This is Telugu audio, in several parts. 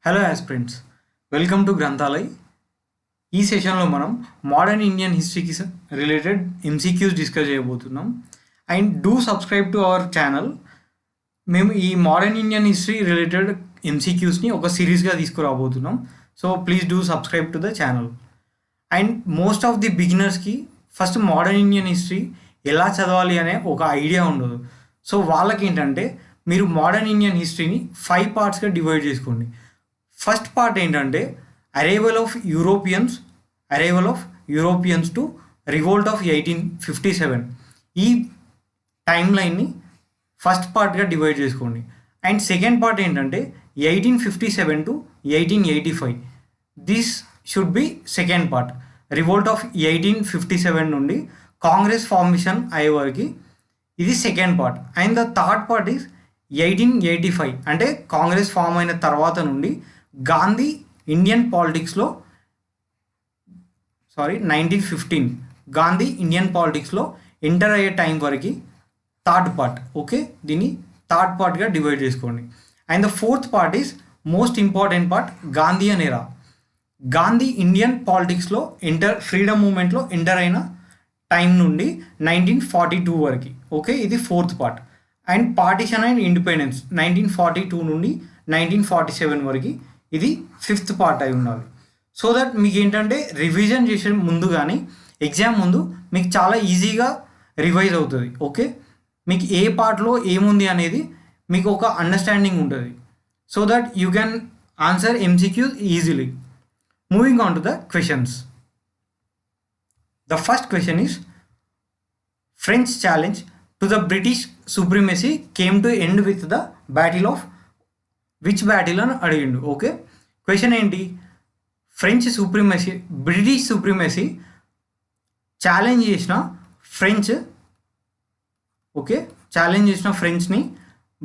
Hello aspirants, welcome to Granthalay. ఈ సెషన్లో మనం మోడర్న్ ఇండియన్ హిస్టరీకి రిలేటెడ్ ఎంసీక్యూస్ డిస్కస్ చేయబోతున్నాం. And do subscribe to our channel. మేము ఈ మోడర్న్ ఇండియన్ హిస్టరీ రిలేటెడ్ ఎంసీక్యూస్ని ఒక సిరీస్గా తీసుకురాబోతున్నాం. So please do subscribe to the channel. And most of the బిగినర్స్కి ఫస్ట్ మోడర్న్ ఇండియన్ హిస్టరీ ఎలా చదవాలి అనే ఒక ఐడియా ఉండదు. సో వాళ్ళకి ఏంటంటే మీరు మోడర్న్ ఇండియన్ హిస్టరీని 5 పార్ట్స్గా డివైడ్ చేసుకోండి. ఫస్ట్ పార్ట్ ఏంటంటే arrival of Europeans to revolt of 1857. ఈ టైం లైన్ని ఫస్ట్ పార్ట్గా డివైడ్ చేసుకోండి. అండ్ సెకండ్ పార్ట్ ఏంటంటే 1857 to 1885. This should be second part. Revolt of 1857 నుండి కాంగ్రెస్ ఫార్మేషన్ అయ్యే వరకు ఇది second part. And the third part is 1885, అంటే కాంగ్రెస్ ఫామ్ అయిన తర్వాత నుండి గాంధీ ఇండియన్ పాలిటిక్స్లో 1915 గాంధీ ఇండియన్ పాలిటిక్స్లో ఎంటర్ అయ్యే టైం వరకు థర్డ్ పార్ట్. ఓకే, దీన్ని థర్డ్ పార్ట్గా డివైడ్ చేసుకోండి. And the fourth part is most important part, Gandhian ఎరా. గాంధీ ఇండియన్ పాలిటిక్స్లో ఫ్రీడమ్ మూమెంట్లో ఎంటర్ అయిన టైం నుండి 1942 వరకు. ఓకే, ఇది fourth part. And partition and independence 1942 నుండి 1947 వరకు ఇది ఫిఫ్త్ పార్ట్ అయి ఉండాలి. సో దట్ మీకు ఏంటంటే రివిజన్ చేసే ముందు కానీ ఎగ్జామ్ ముందు మీకు చాలా ఈజీగా రివైజ్ అవుతుంది. ఓకే, మీకు ఏ పార్ట్లో ఏముంది అనేది మీకు ఒక అండర్స్టాండింగ్ ఉంటుంది. So that you can answer MCQs easily. Moving on to the questions. The first question is French challenge to the British supremacy came to end with the battle of which battle అని అడిగిండు. ఓకే, క్వశ్చన్ ఏంటి? బ్రిటిష్ సుప్రీమసీ ఛాలెంజ్ చేసిన ఫ్రెంచ్ని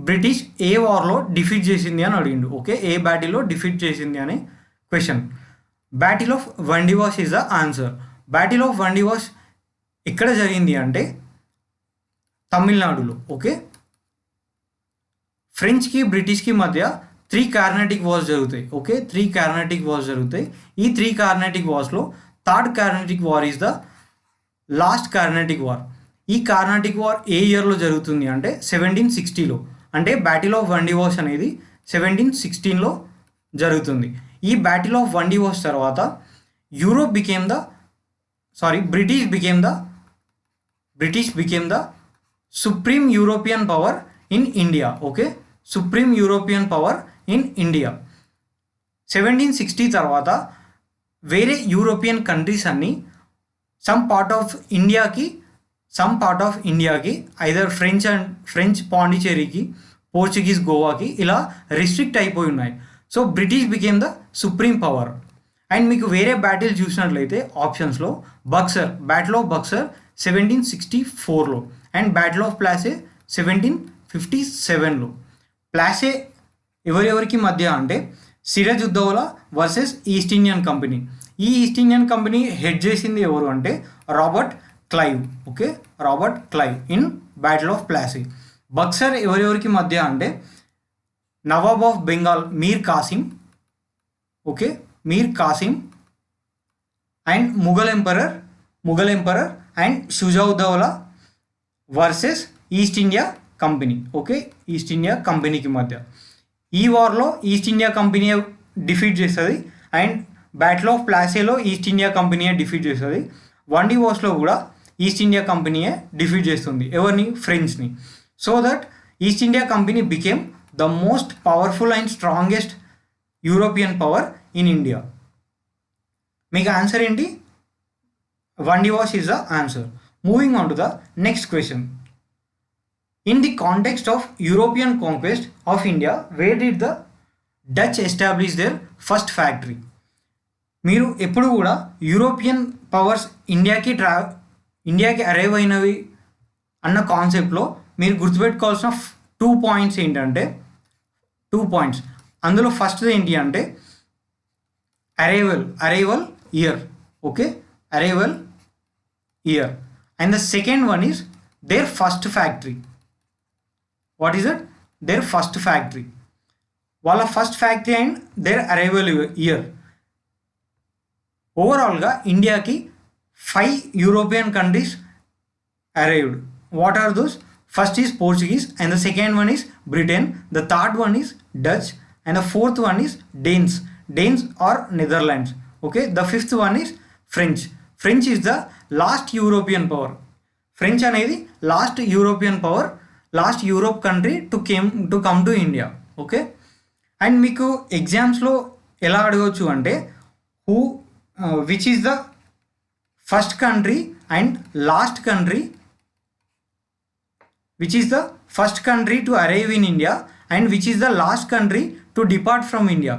బ్రిటిష్ ఏ వార్లో డిఫీట్ చేసింది అని అడిగిండు. ఓకే, ఏ బ్యాటిల్లో డిఫీట్ చేసింది అనే question. Battle of Wandiwash is the answer. Battle of Wandiwash ఎక్కడ జరిగింది అంటే తమిళనాడులో. ఓకే, ఫ్రెంచ్కి బ్రిటిష్కి మధ్య 3 కార్నటిక్ వార్స్ జరుగుతాయి. ఓకే, 3 కార్నటిక్ వార్స్ జరుగుతాయి. ఈ 3 కార్నటిక్ వార్స్లో third Carnatic war is the last Carnatic war. ఈ కార్నటిక్ వార్ ఏ ఇయర్లో జరుగుతుంది అంటే 1760లో. అంటే బ్యాటిల్ ఆఫ్ వండివాష్ అనేది 1716లో జరుగుతుంది. ఈ బ్యాటిల్ ఆఫ్ వండివాష్ తర్వాత British became the supreme European power in India. Okay, supreme European power in India. 1760 తర్వాత వేరే యూరోపియన్ కంట్రీస్ అన్నీ సమ్ పార్ట్ ఆఫ్ ఇండియాకి ఐదర్ ఫ్రెంచ్ పాండిచేరికి, పోర్చుగీస్ గోవాకి ఇలా రిస్ట్రిక్ట్ అయిపోయి ఉన్నాయి. So British became the supreme power. And మీకు వేరే బ్యాటిల్ చూసినట్లయితే ఆప్షన్స్లో బ్యాటిల్ ఆఫ్ బక్సర్ 1764లో అండ్ బ్యాటిల్ ఆఫ్ ప్లాసే 1757లో. ప్లాసే ఎవరెవరికి మధ్య అంటే Sirajuddaula versus East Indian company. ఈ ఈస్ట్ ఇండియన్ కంపెనీ హెడ్ చేసింది ఎవరు అంటే Robert Clive. Okay, Robert Clive in battle of Plassey. Buxar ఎవరెవరికి మధ్య అంటే Nawab of Bengal Mir Qasim. Okay, Mir Qasim and Mughal emperor and Shujauddaula versus East India company. Okay, East India కంపెనీకి మధ్య. ఈ వార్లో ఈస్ట్ ఇండియా కంపెనీ డిఫీట్ చేస్తుంది అండ్ బ్యాటిల్ ఆఫ్ ప్లాసేలో ఈస్ట్ ఇండియా కంపెనీయే డిఫీట్ చేస్తుంది. వండివాష్లో కూడా ఈస్ట్ ఇండియా కంపెనీయే డిఫీట్ చేస్తుంది. ఎవరిని? ఫ్రెంచ్ని. So that East India company became the most powerful and strongest European power in India. మీకు ఆన్సర్ ఏంటి? Wandiwash is the answer. Moving on to the next question. In the context of European conquest of India, where did the Dutch establish their first factory? మీరు ఎప్పుడు కూడా యూరోపియన్ పవర్స్ ఇండియాకి అరైవ్ అయినవి అన్న కాన్సెప్ట్లో మీరు గుర్తుపెట్టుకోవాల్సిన 2 పాయింట్స్ ఏంటంటే 2 పాయింట్స్. అందులో ఫస్ట్ ఏంటి అంటే arrival year. Okay, arrival year. And the second one is their first factory. What is it? Their first factory. వాళ్ళ first factory and their arrival year. ఓవరాల్గా ఇండియాకి 5 European countries arrived. What are those? First is Portuguese, and the second one is Britain, the third one is Dutch, and the fourth one is Danes. Danes or Netherlands. Okay, the fifth one is French. French is the last European power. French అనేది last European power, last Europe country to come to India. Okay, and మీకు ఎగ్జామ్స్లో ఎలా అడగవచ్చు అంటే which is the first country and last country, which is the first country to arrive in India and which is the last country to depart from India.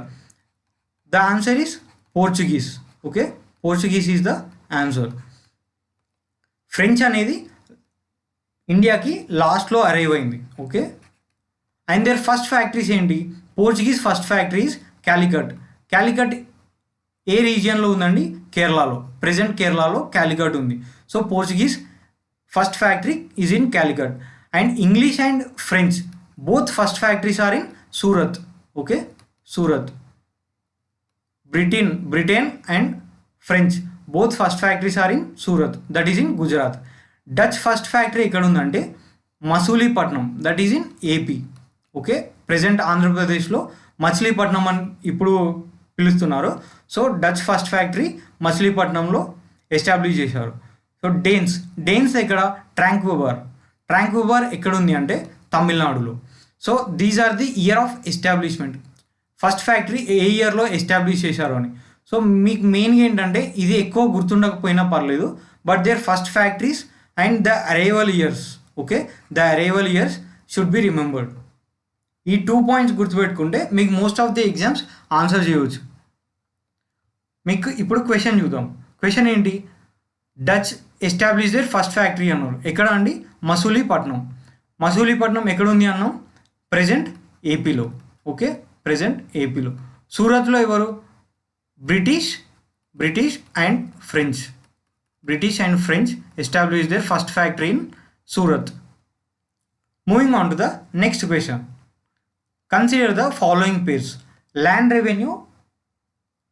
The answer is Portuguese. Okay, Portuguese is the answer. French అనేది ఇండియాకి లాస్ట్లో అరైవ్ అయింది. Okay, and their first factories ఏంటి? Portuguese first factory is Calicut. Calicut ఏ రీజియన్లో ఉందండి? కేరళలో. ప్రెజెంట్ కేరళలో క్యాలికట్ ఉంది. So Portuguese first factory is in Calicut. And English and French, both first factories are in Surat. Okay, Surat. Britain and French, both first factories are in Surat, that is in Gujarat. Dutch first factory ekkada undante Masulipaట్నం, that is in AP. Okay, present ఆంధ్రప్రదేశ్లో మచిలీపట్నం అని ఇప్పుడు పిలుస్తున్నారు. సో డచ్ ఫస్ట్ ఫ్యాక్టరీ మచిలీపట్నంలో ఎస్టాబ్లిష్ చేశారు. సో డేన్స్ ఎక్కడ? ట్రాంక్వెబర్ ఎక్కడుంది అంటే తమిళనాడులో. So these are the year of establishment. First factory ఏ ఇయర్లో ఎస్టాబ్లిష్ చేశారు అని. సో మీకు మెయిన్గా ఏంటంటే ఇది ఎక్కువ గుర్తుండకపోయినా పర్లేదు, but their first factories and the arrival years. Okay, the arrival years should be remembered. ఈ 2 పాయింట్స్ గుర్తుపెట్టుకుంటే మీకు most of the exams answer చేయవచ్చు. మీకు ఇప్పుడు క్వశ్చన్ చూద్దాం. క్వశ్చన్ ఏంటి? Dutch establish their first factory అన్నారు. ఎక్కడ అండి? మసూలీపట్నం ఎక్కడ ఉంది అన్నాం? ప్రెజెంట్ ఏపీలో. ఓకే, ప్రెజెంట్ ఏపీలో. సూరత్లో ఎవరు? British and French establish their first factory in Surat. Moving on to the next question. Consider the following pairs. Land revenue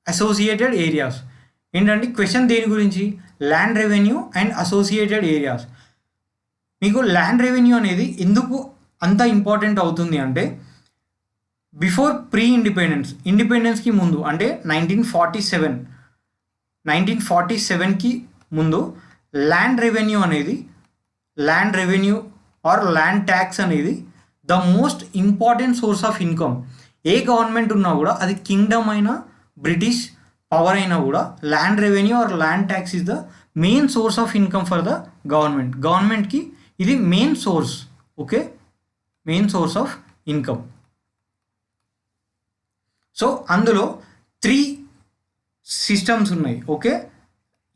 associated areas. ఏంటంటే క్వశ్చన్ దేని గురించి? Land revenue and associated areas. మీకు ల్యాండ్ రెవెన్యూ అనేది ఎందుకు అంత ఇంపార్టెంట్ అవుతుంది అంటే బిఫోర్ ఇండిపెండెన్స్కి ముందు అంటే 1947కి ముందు land revenue or land tax అనేది the most important source of income. ఏ గవర్నమెంట్ ఉన్నా కూడా, అది కింగ్డమ్ అయినా బ్రిటిష్ పవర్ అయినా కూడా, land revenue or land tax is the main source of income for the గవర్నమెంట్కి ఇది main source. Okay, main source of income. So అందులో 3 సిస్టమ్స్ ఉన్నాయి. ఓకే,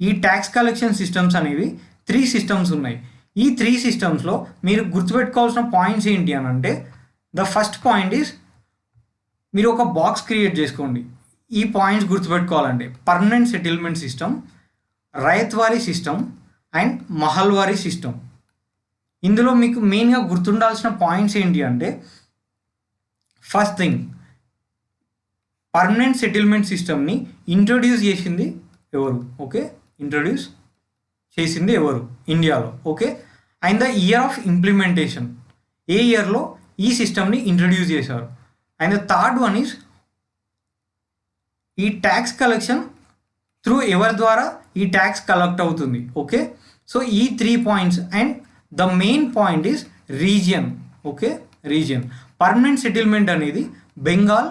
ఈ ట్యాక్స్ కలెక్షన్ సిస్టమ్స్ అనేవి 3 సిస్టమ్స్ ఉన్నాయి. ఈ 3 సిస్టమ్స్లో మీరు గుర్తుపెట్టుకోవాల్సిన పాయింట్స్ ఏంటి అని అంటే, ద ఫస్ట్ పాయింట్ ఈస్, మీరు ఒక బాక్స్ క్రియేట్ చేసుకోండి. ఈ పాయింట్స్ గుర్తుపెట్టుకోవాలంటే permanent settlement system, Ryotwari system and Mahalwari system. ఇందులో మీకు మెయిన్గా గుర్తుండాల్సిన పాయింట్స్ ఏంటి అంటే, ఫస్ట్ థింగ్, పర్మనెంట్ సెటిల్మెంట్ సిస్టమ్ని ఇంట్రొడ్యూస్ చేసింది ఎవరు? ఓకే, ఇంట్రొడ్యూస్ చేసింది ఎవరు? ఇండియాలో. Okay, and the year of implementation, ఏ ఇయర్లో ఈ సిస్టమ్ని ఇంట్రొడ్యూస్ చేశారు. And the third one is, ఈ ట్యాక్స్ కలెక్షన్ త్రూ ఎవరి ద్వారా ఈ ట్యాక్స్ కలెక్ట్ అవుతుంది. ఓకే, సో ఈ 3 points. And the main point is region. Okay, region. Permanent settlement అనేది Bengal,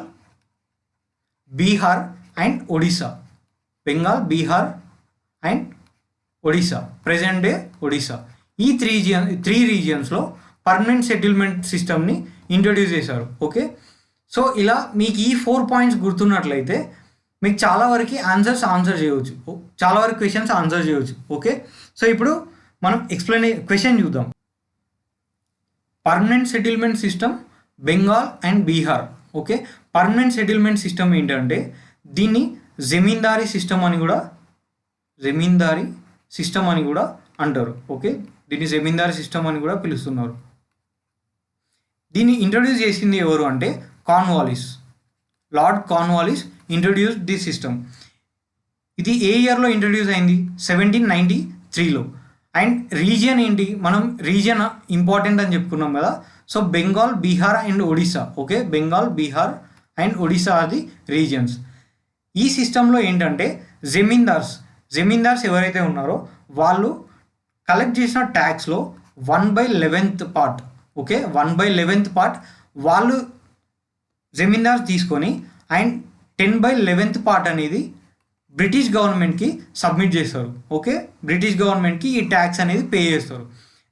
Bihar and Odisha. Present day Odisha. ఈ 3 రీజియన్స్లో పర్మనెంట్ సెటిల్మెంట్ సిస్టమ్ని ఇంట్రొడ్యూస్ చేశారు. ఓకే, సో ఇలా మీకు ఈ 4 పాయింట్స్ గుర్తున్నట్లయితే మీకు చాలా వరకు క్వశ్చన్స్ ఆన్సర్ చేయవచ్చు. ఓకే, సో ఇప్పుడు మనం క్వశ్చన్ చూద్దాం. Permanent settlement system Bengal and Bihar. Okay, permanent settlement system ఏంటంటే దీన్ని జమీందారీ సిస్టమ్ అని కూడా అంటారు. ఓకే, దీన్ని జమీందారీ సిస్టమ్ అని కూడా పిలుస్తున్నారు. దీన్ని ఇంట్రొడ్యూస్ చేసింది ఎవరు అంటే Cornwallis. Lord Cornwallis introduced this system. ఇది ఏ ఇయర్లో ఇంట్రడ్యూస్ అయింది? 1793లో. అండ్ రీజియన్ ఏంటి? మనం రీజియన్ ఇంపార్టెంట్ అని చెప్పుకున్నాం కదా. So Bengal, Bihar and Odisha. Okay, Bengal, Bihar and Odisha are the regions. ఈ సిస్టంలో ఏంటంటే జమీందార్స్ ఎవరైతే ఉన్నారో వాళ్ళు కలెక్ట్ చేసిన ట్యాక్స్లో 1/11 పార్ట్, ఓకే, 1/11 పార్ట్ వాళ్ళు జమీందార్స్ తీసుకొని అండ్ 10/11 పార్ట్ అనేది బ్రిటిష్ గవర్నమెంట్కి సబ్మిట్ చేస్తారు. ఓకే, బ్రిటిష్ గవర్నమెంట్కి ఈ ట్యాక్స్ అనేది పే చేస్తారు.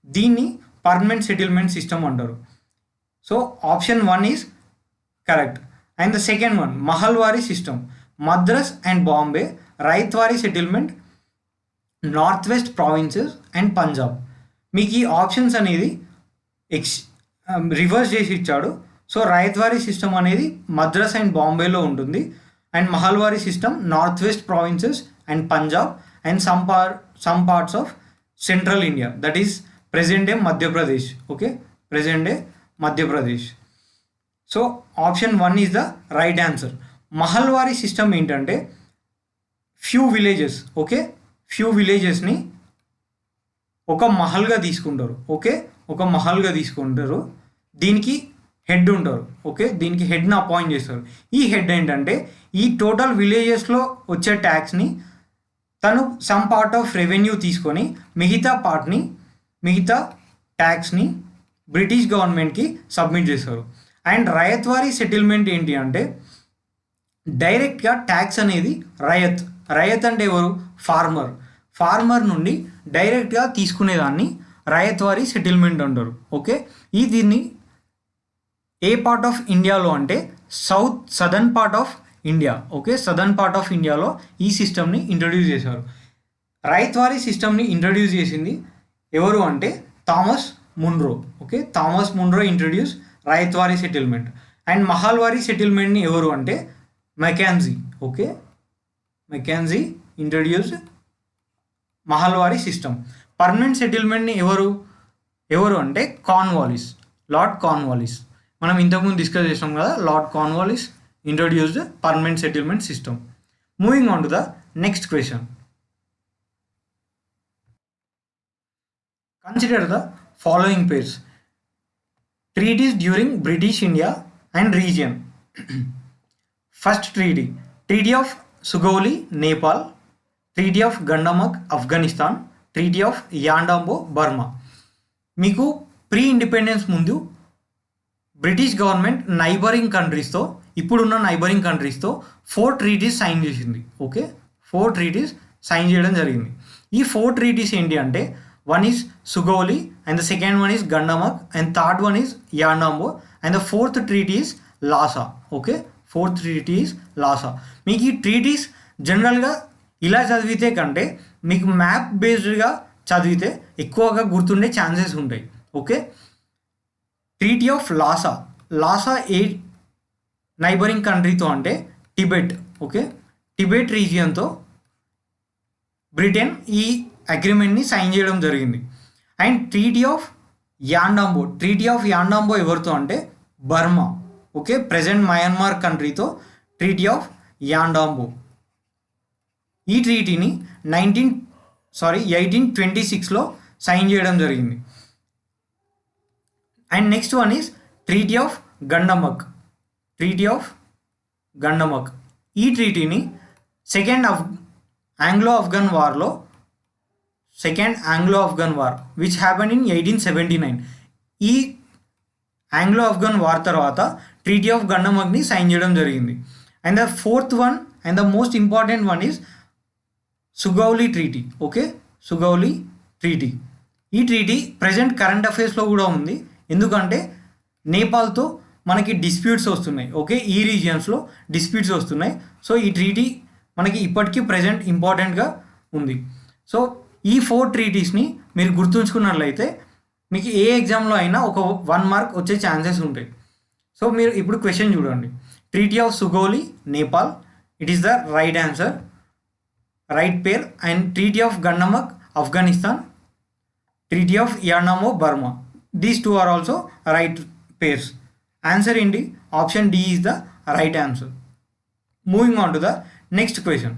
దీన్ని పర్మనెంట్ సెటిల్మెంట్ సిస్టమ్ అంటారు. So option 1 is correct. And the second one, Mahalwari system, Madras and Bombay ryotwari settlement, north west provinces and Punjab. మీకు ఈ ఆప్షన్స్ అనేది రివర్స్ చేసి ఇచ్చాడు. సో రైత్వారీ సిస్టమ్ అనేది మద్రాస్ అండ్ బాంబేలో ఉంటుంది, and Mahalwari system north west provinces and Punjab and some parts of central India, that is present day Madhya Pradesh. Okay, present day Madhya Pradesh. So option 1 is the right answer. Mahalwari system ఏంటంటే ఫ్యూ విలేజెస్ని ఒక మహల్గా తీసుకుంటారు. ఓకే, ఒక మహల్గా తీసుకుంటారు. దీనికి హెడ్ ఉంటారు. ఓకే, దీనికి హెడ్ని అపాయింట్ చేస్తారు. ఈ హెడ్ ఏంటంటే ఈ టోటల్ విలేజెస్లో వచ్చే ట్యాక్స్ని తను సమ్ పార్ట్ ఆఫ్ రెవెన్యూ తీసుకొని మిగతా ట్యాక్స్ని బ్రిటిష్ గవర్నమెంట్కి సబ్మిట్ చేస్తారు. అండ్ రయత్వారీ సెటిల్మెంట్ ఏంటి అంటే డైరెక్ట్గా ట్యాక్స్ అనేది రయత్ అంటే ఎవరు? ఫార్మర్ నుండి డైరెక్ట్గా తీసుకునేదాన్ని రయత్వారీ సెటిల్మెంట్ అంటారు. ఓకే, దీన్ని ఏ పార్ట్ ఆఫ్ ఇండియాలో అంటే southern part of India. Okay, southern part of ఇండియాలో ఈ సిస్టమ్ని ఇంట్రడ్యూస్ చేశారు. రైత్వారీ సిస్టమ్ని ఇంట్రడ్యూస్ చేసింది ఎవరు అంటే Thomas Munro. Okay, Thomas Munro introduce Ryotwari settlement. And Mahalwari సెటిల్మెంట్ని ఎవరు అంటే Mackenzie. Okay, Mackenzie introduced Mahalwari system. Permanent సెటిల్మెంట్ని ఎవరు అంటే లార్డ్ కార్న్వాలిస్. మనం ఇంతకుముందు డిస్కస్ చేసాం కదా, Lord Cornwallis introduced permanent settlement system. Moving on to the next question. Consider the following pairs. Treaties during British India and region. First treaty of Sugauli, Nepal. Treaty of Gandamak, Afghanistan. Treaty of Yandabo, Burma. మీకు ప్రీ ఇండిపెండెన్స్ ముందు బ్రిటిష్ గవర్నమెంట్ ఇప్పుడున్న నైబరింగ్ కంట్రీస్తో 4 ట్రీటీస్ సైన్ చేసింది. ఓకే, 4 ట్రీటీస్ సైన్ చేయడం జరిగింది. ఈ 4 ట్రీటీస్ ఏంటి అంటే 1 is Sugauli, and the second one is Gandamak, and third one is Yandabo, and the fourth treaty is Lhasa. Okay, fourth treaty is Lhasa. మీకు ఈ ట్రీటీస్ జనరల్గా ఇలా చదివితే కంటే మీకు మ్యాప్ బేస్డ్గా చదివితే ఎక్కువగా గుర్తుండే ఛాన్సెస్ ఉంటాయి. ఓకే, ట్రీటీ ఆఫ్ లాసా ఏ నైబరింగ్ కంట్రీతో అంటే టిబెట్. ఓకే, టిబెట్ రీజియన్తో బ్రిటన్ ఈ అగ్రిమెంట్ని సైన్ చేయడం జరిగింది. అండ్ ట్రీటీ ఆఫ్ యాండాంబో ఎవరితో అంటే బర్మా. ఓకే, ప్రెజెంట్ మయన్మార్ కంట్రీతో ట్రీటీ ఆఫ్ యాండాంబో. ఈ ట్రీటీని 1826లో సైన్ చేయడం జరిగింది. And next one is treaty of Gandamak. ఈ ట్రీటీని second Anglo Afghan war which happen in 1879. ఈ ఆంగ్లో ఆఫ్ఘన్ వార్ తర్వాత ట్రీటీ ఆఫ్ గండమక్ని సైన్ చేయడం జరిగింది. And the fourth one and the most important one is Sugauli treaty. Okay, Sugauli treaty. ఈ ట్రీటీ ప్రజెంట్ కరెంట్ అఫైర్స్లో కూడా ఉంది, ఎందుకంటే నేపాల్తో మనకి డిస్ప్యూట్స్ వస్తున్నాయి. ఓకే, ఈ రీజియన్స్లో డిస్ప్యూట్స్ వస్తున్నాయి. సో ఈ ట్రీటీ మనకి ఇప్పటికీ ప్రజెంట్ ఇంపార్టెంట్గా ఉంది. సో ఈ 4 ట్రీటీస్ని మీరు గుర్తుంచుకున్నట్లయితే మీకు ఏ ఎగ్జామ్లో అయినా ఒక 1 మార్క్ వచ్చే ఛాన్సెస్ ఉంటాయి. సో మీరు ఇప్పుడు క్వశ్చన్ చూడండి. Treaty of Sugauli, Nepal, it is the right answer, right pair. And treaty of Gandamak, Afghanistan. Treaty of Yandabo, Burma. These 2 are also right pairs. Answer ఏంటి? Option D is the right answer. Moving on to the next question.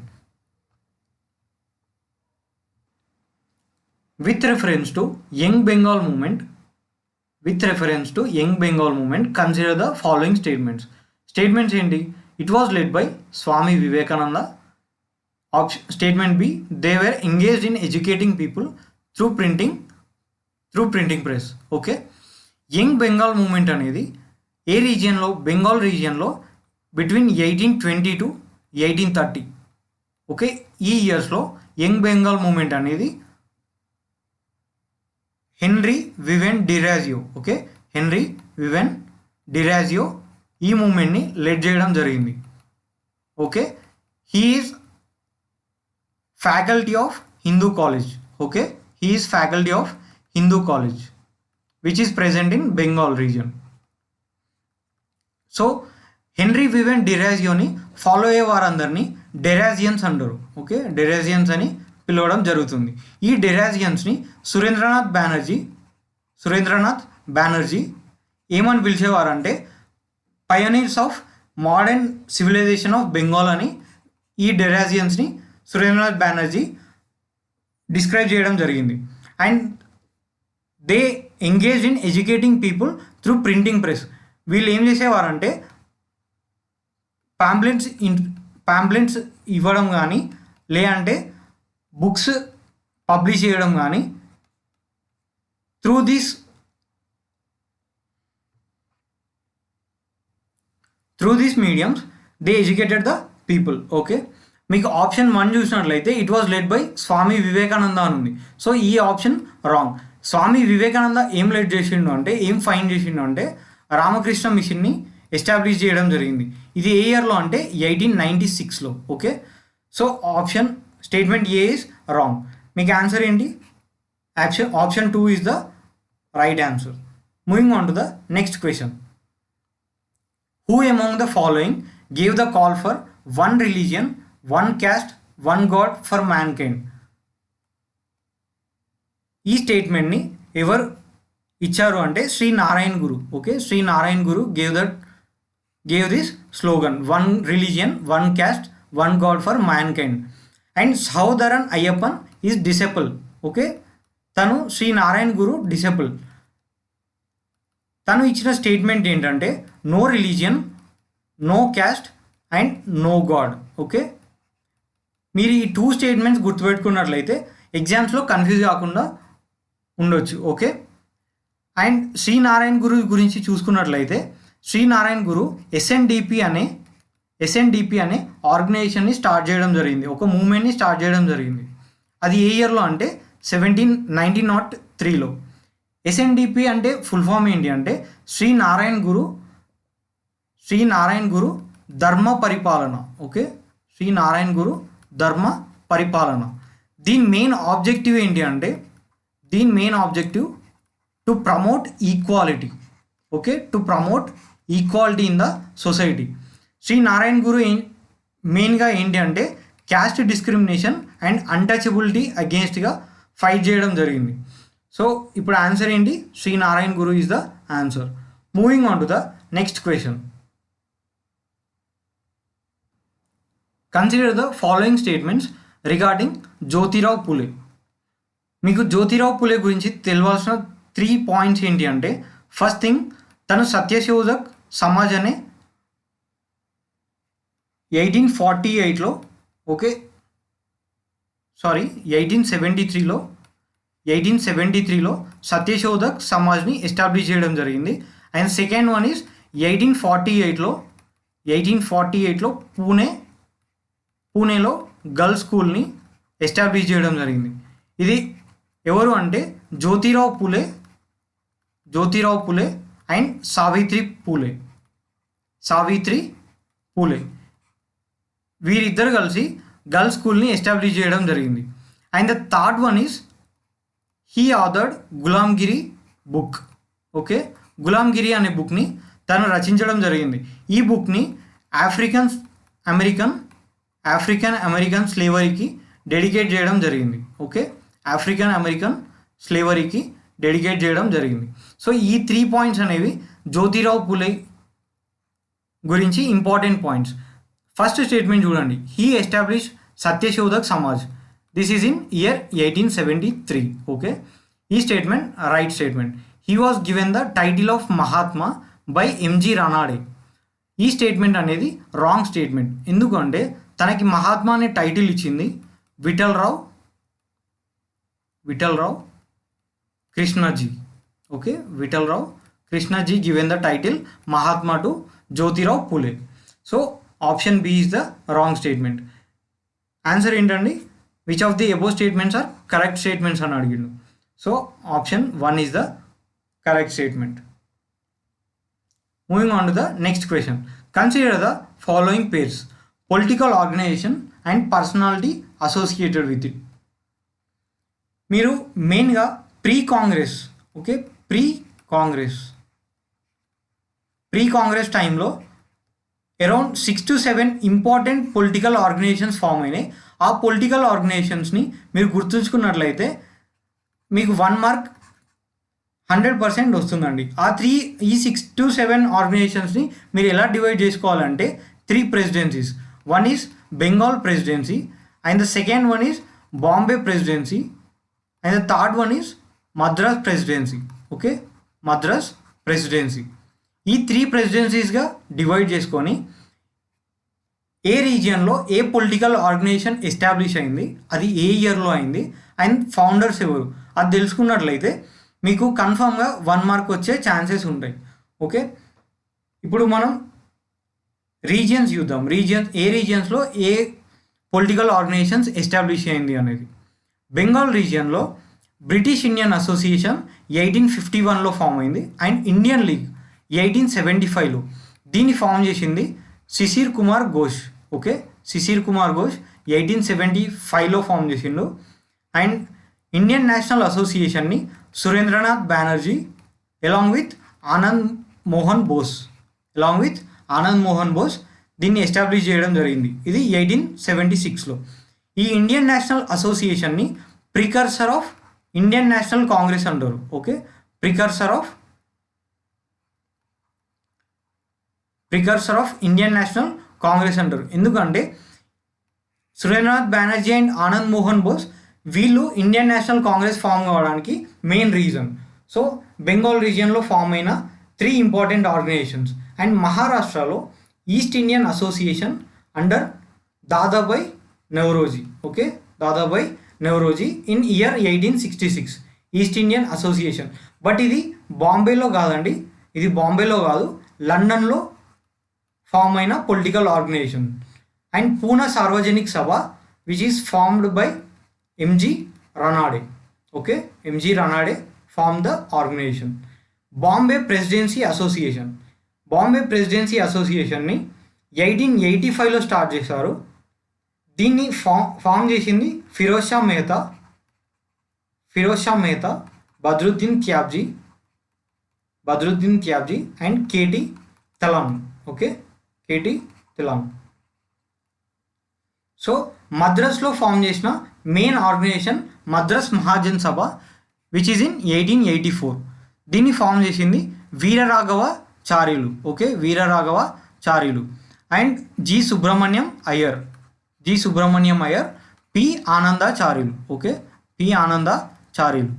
With reference to Young Bengal movement, consider the following statements. Statements ఏంటి? It was led by Swami Vivekananda. Statement B, they were engaged in educating people through printing press. Okay, young Bengal movement అనేది ఏ రీజియన్లో, బెంగాల్ రీజియన్లో బిట్వీన్ 1820 to 1830, ఓకే, ఈ ఇయర్స్లో యంగ్ బెంగాల్ మూమెంట్ అనేది Henry Vivian Derozio, okay, Henry Vivian Derozio ఈ మూమెంట్ని లెడ్ చేయడం జరిగింది. Okay, he is faculty of Hindu college. Okay, he is faculty of Hindu college which is present in Bengal region. So Henry Vivian డిరాజియోని ఫాలో అయ్యే వారందరినీ డెరాజియన్స్ అంటారు. ఓకే, డెరాజియన్స్ అని పిలవడం జరుగుతుంది. ఈ డెరాజియన్స్ని సురేంద్రనాథ్ బెనర్జీ ఏమని పిలిచేవారంటే pioneers of modern civilisation of Bengal అని ఈ డెరాజియన్స్ని సురేంద్రనాథ్ బెనర్జీ డిస్క్రైబ్ చేయడం జరిగింది. And they engage in educating people through printing press. వీళ్ళు ఏం చేసేవారంటే పాంప్లెట్స్ ఇవ్వడం కానీ, లేదంటే బుక్స్ పబ్లిష్ చేయడం కానీ, through these mediums they educated the people. Okay, మీకు ఆప్షన్ 1 చూసినట్లయితే it was led by Swami Vivekananda అని ఉంది. సో ఈ ఆప్షన్ రాంగ్. స్వామి వివేకానంద ఏం లెడ్ చేసిండు అంటే, ఏం ఫైండ్ చేసిండు అంటే రామకృష్ణ మిషన్ని ఎస్టాబ్లిష్ చేయడం జరిగింది. ఇది ఏ ఇయర్లో అంటే 1896లో. Okay, so statement A is wrong. మీకు ఆన్సర్ ఏంటి? Option 2 is the right answer. Moving on to the next question. Who among the following gave the call for one religion, one caste, one god for mankind? ఈ స్టేట్మెంట్ని ఎవరు ఇచ్చారు అంటే Shri Narayan Guru. Okay, Shri Narayan Guru gave this slogan, one religion, one caste, one god for mankind. And Sahodaran Ayyappan is disciple. Okay, తను శ్రీ నారాయణ్ గురు డిసెపుల్. తను ఇచ్చిన స్టేట్మెంట్ ఏంటంటే no religion, no caste and no god. Okay, మీరు ఈ 2 స్టేట్మెంట్స్ గుర్తుపెట్టుకున్నట్లయితే ఎగ్జామ్స్లో కన్ఫ్యూజ్ కాకుండా ఉండొచ్చు. ఓకే, అండ్ శ్రీ నారాయణ్ గురు గురించి చూసుకున్నట్లయితే శ్రీ నారాయణ్ గురు ఎస్ఎన్డిపి అనే ఆర్గనైజేషన్ని స్టార్ట్ చేయడం జరిగింది, ఒక మూమెంట్ని స్టార్ట్ చేయడం జరిగింది. అది ఏ ఇయర్లో అంటే 1903లో. ఎస్ఎన్డిపి అంటే ఫుల్ ఫామ్ ఏంటి అంటే శ్రీ నారాయణ్ గురు ధర్మ పరిపాలన. ఓకే, శ్రీ నారాయణ్ గురు ధర్మ పరిపాలన. దీని మెయిన్ ఆబ్జెక్టివ్ ఏంటి అంటే to promote equality. Okay, to promote equality in the society. Shri Narayan Guru మెయిన్గా ఏంటి అంటే క్యాస్ట్ డిస్క్రిమినేషన్ అండ్ అన్టచబిలిటీ అగేన్స్ట్గా ఫైట్ చేయడం జరిగింది. సో ఇప్పుడు ఆన్సర్ ఏంటి? Shri Narayan Guru is the answer. Moving on to the next question. Consider the following statements regarding Jyotirao Phule. మీకు జ్యోతిరావు పూలే గురించి తెలియాల్సిన 3 పాయింట్స్ ఏంటి అంటే, ఫస్ట్ థింగ్, తను సత్యశోధక్ సమాజ్ అనే 1848లో, ఓకే సారీ 1873లో సత్యశోధక్ సమాజ్ని ఎస్టాబ్లిష్ చేయడం జరిగింది. అండ్ సెకండ్ వన్ ఈజ్ 1848లో పూణేలో గర్ల్స్ స్కూల్ని ఎస్టాబ్లిష్ చేయడం జరిగింది. ఇది ఎవరు అంటే జ్యోతిరావు పూలే అండ్ సావిత్రి పూలే వీరిద్దరు కలిసి గర్ల్స్ స్కూల్ని ఎస్టాబ్లిష్ చేయడం జరిగింది. And the third one is he authored Gulamgiri book. Okay, Gulamgiri అనే బుక్ని తను రచించడం జరిగింది. ఈ బుక్ని ఆఫ్రికన్ అమెరికన్ స్లేవరీకి డెడికేట్ చేయడం జరిగింది. ఓకే, ఆఫ్రికన్ అమెరికన్ స్లేవరీకి డెడికేట్ చేయడం జరిగింది. సో ఈ 3 పాయింట్స్ అనేవి జ్యోతిరావు పూలే గురించి ఇంపార్టెంట్ పాయింట్స్. ఫస్ట్ స్టేట్మెంట్ చూడండి, he establish Satyashodhak Samaj. This is in year 1873. Okay, ఈ statement right statement. He was given the title of Mahatma by MG Ranade. ఈ స్టేట్మెంట్ అనేది రాంగ్ స్టేట్మెంట్. ఎందుకంటే తనకి మహాత్మా అనే టైటిల్ ఇచ్చింది Vithal Rao Krishnaji. Okay, Vithal Rao Krishnaji given the title Mahatma to Jyotirao Phule. So option B is the wrong statement. Answer ఏంటండి, which of the above statements are correct statements అని అడిగిండు. So option 1 is the correct statement. Moving on to the next question. Consider the following pairs, political organization and personality associated with it. మీరు మెయిన్గా ప్రీ కాంగ్రెస్ టైంలో around 6 to 7 important political organisations form అయినాయి. ఆ పొలిటికల్ ఆర్గనైజేషన్స్ని మీరు గుర్తుంచుకున్నట్లయితే మీకు 1 మార్క్ 100% వస్తుందండి. ఈ 6 to 7 ఆర్గనైజేషన్స్ని మీరు ఎలా డివైడ్ చేసుకోవాలంటే 3 presidencies. One is Bengal presidency, and the second one is Bombay presidency, and the third one is Madras presidency. Okay, Madras presidency. ఈ 3 ప్రెసిడెన్సీస్గా డివైడ్ చేసుకొని ఏ రీజియన్లో ఏ పొలిటికల్ ఆర్గనైజేషన్ ఎస్టాబ్లిష్ అయింది, అది ఏ ఇయర్లో అయింది, అండ్ ఫౌండర్స్ ఎవరు, అది తెలుసుకున్నట్లయితే మీకు కన్ఫామ్గా 1 మార్క్ వచ్చే ఛాన్సెస్ ఉంటాయి. ఓకే, ఇప్పుడు మనం రీజియన్స్ చూద్దాం. ఏ రీజియన్స్లో ఏ పొలిటికల్ ఆర్గనైజేషన్స్ ఎస్టాబ్లిష్ అయింది అనేది. బెంగాల్ రీజియన్లో బ్రిటిష్ ఇండియన్ అసోసియేషన్ 1851లో ఫామ్ అయింది, అండ్ ఇండియన్ లీగ్ 1875లో. దీన్ని ఫామ్ చేసింది శిశిర్ కుమార్ ఘోష్. ఓకే, శిశిర్ కుమార్ ఘోష్ 1875లో ఫామ్ చేసిండు. అండ్ ఇండియన్ నేషనల్ అసోసియేషన్ని సురేంద్రనాథ్ బెనర్జీ అలాంగ్ విత్ ఆనంద్ మోహన్ బోస్ దీన్ని ఎస్టాబ్లిష్ చేయడం జరిగింది. ఇది 1876లో. ఈ ఇండియన్ నేషనల్ అసోసియేషన్ని precursor of Indian National Congress అంటారు. Okay, precursor of Indian National Congress అంటారు. ఎందుకంటే సురేంద్రనాథ్ బెనర్జీ అండ్ ఆనంద్ మోహన్ బోస్ వీళ్ళు ఇండియన్ నేషనల్ కాంగ్రెస్ ఫామ్ కావడానికి మెయిన్ రీజన్. సో బెంగాల్ రీజియన్లో ఫామ్ అయిన 3 ఇంపార్టెంట్ ఆర్గనైజేషన్స్. అండ్ మహారాష్ట్రలో East Indian Association under Dadabhai Naoroji. Okay, Dadabhai Naoroji in year 1866 East Indian Association. But ఇది బాంబేలో కాదు, లండన్లో ఫామ్ అయిన political organization. And Poona Sarvajanik Sabha which is formed by MG Ranade. Okay, MG Ranade form the organization. Bombay Presidency అసోసియేషన్ని 1885లో స్టార్ట్ చేశారు. దీన్ని ఫామ్ చేసింది Firoz Shah Mehta, Badruddin Tyabji and KT Telang. Okay, KT Telang. So మద్రాస్లో ఫామ్ చేసిన main organization Madras Mahajan Sabha which is in 1884. దీన్ని ఫామ్ చేసింది Veeraraghavacharyulu. Okay, Veeraraghavacharyulu and G Subramaniam Iyer, P Anandacharyulu. Okay, P Anandacharyulu.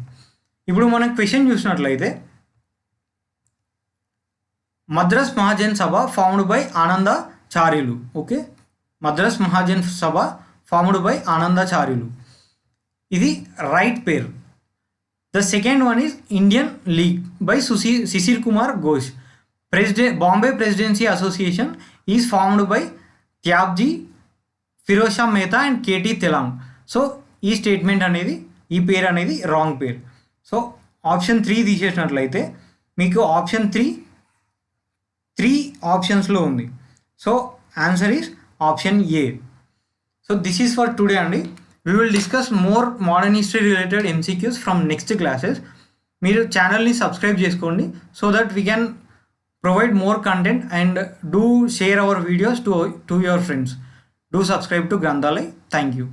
ఇప్పుడు మనం క్వశ్చన్ చూసినట్లయితే Madras Mahajan Sabha formed by Anandacharyulu. Okay, Madras Mahajan Sabha formed by Anandacharyulu. ఇది right pair. The second one is Indian league by Shishir Kumar Ghosh. Bombay Presidency Association is formed by Tyabji, Firoz Shah Mehta and KT Telang. So ఈ స్టేట్మెంట్ అనేది, ఈ పేరు అనేది రాంగ్ పేర్. సో ఆప్షన్ 3 తీసేసినట్లయితే మీకు ఆప్షన్ 3 ఆప్షన్స్లో ఉంది. So answer is option A. So this is for today అండి. We will discuss more modern history related MCQs from next classes. మీరు ఛానల్ని సబ్స్క్రైబ్ చేసుకోండి so that we can provide more content and do share our videos to your friends. Do subscribe to Granthalaya. Thank you.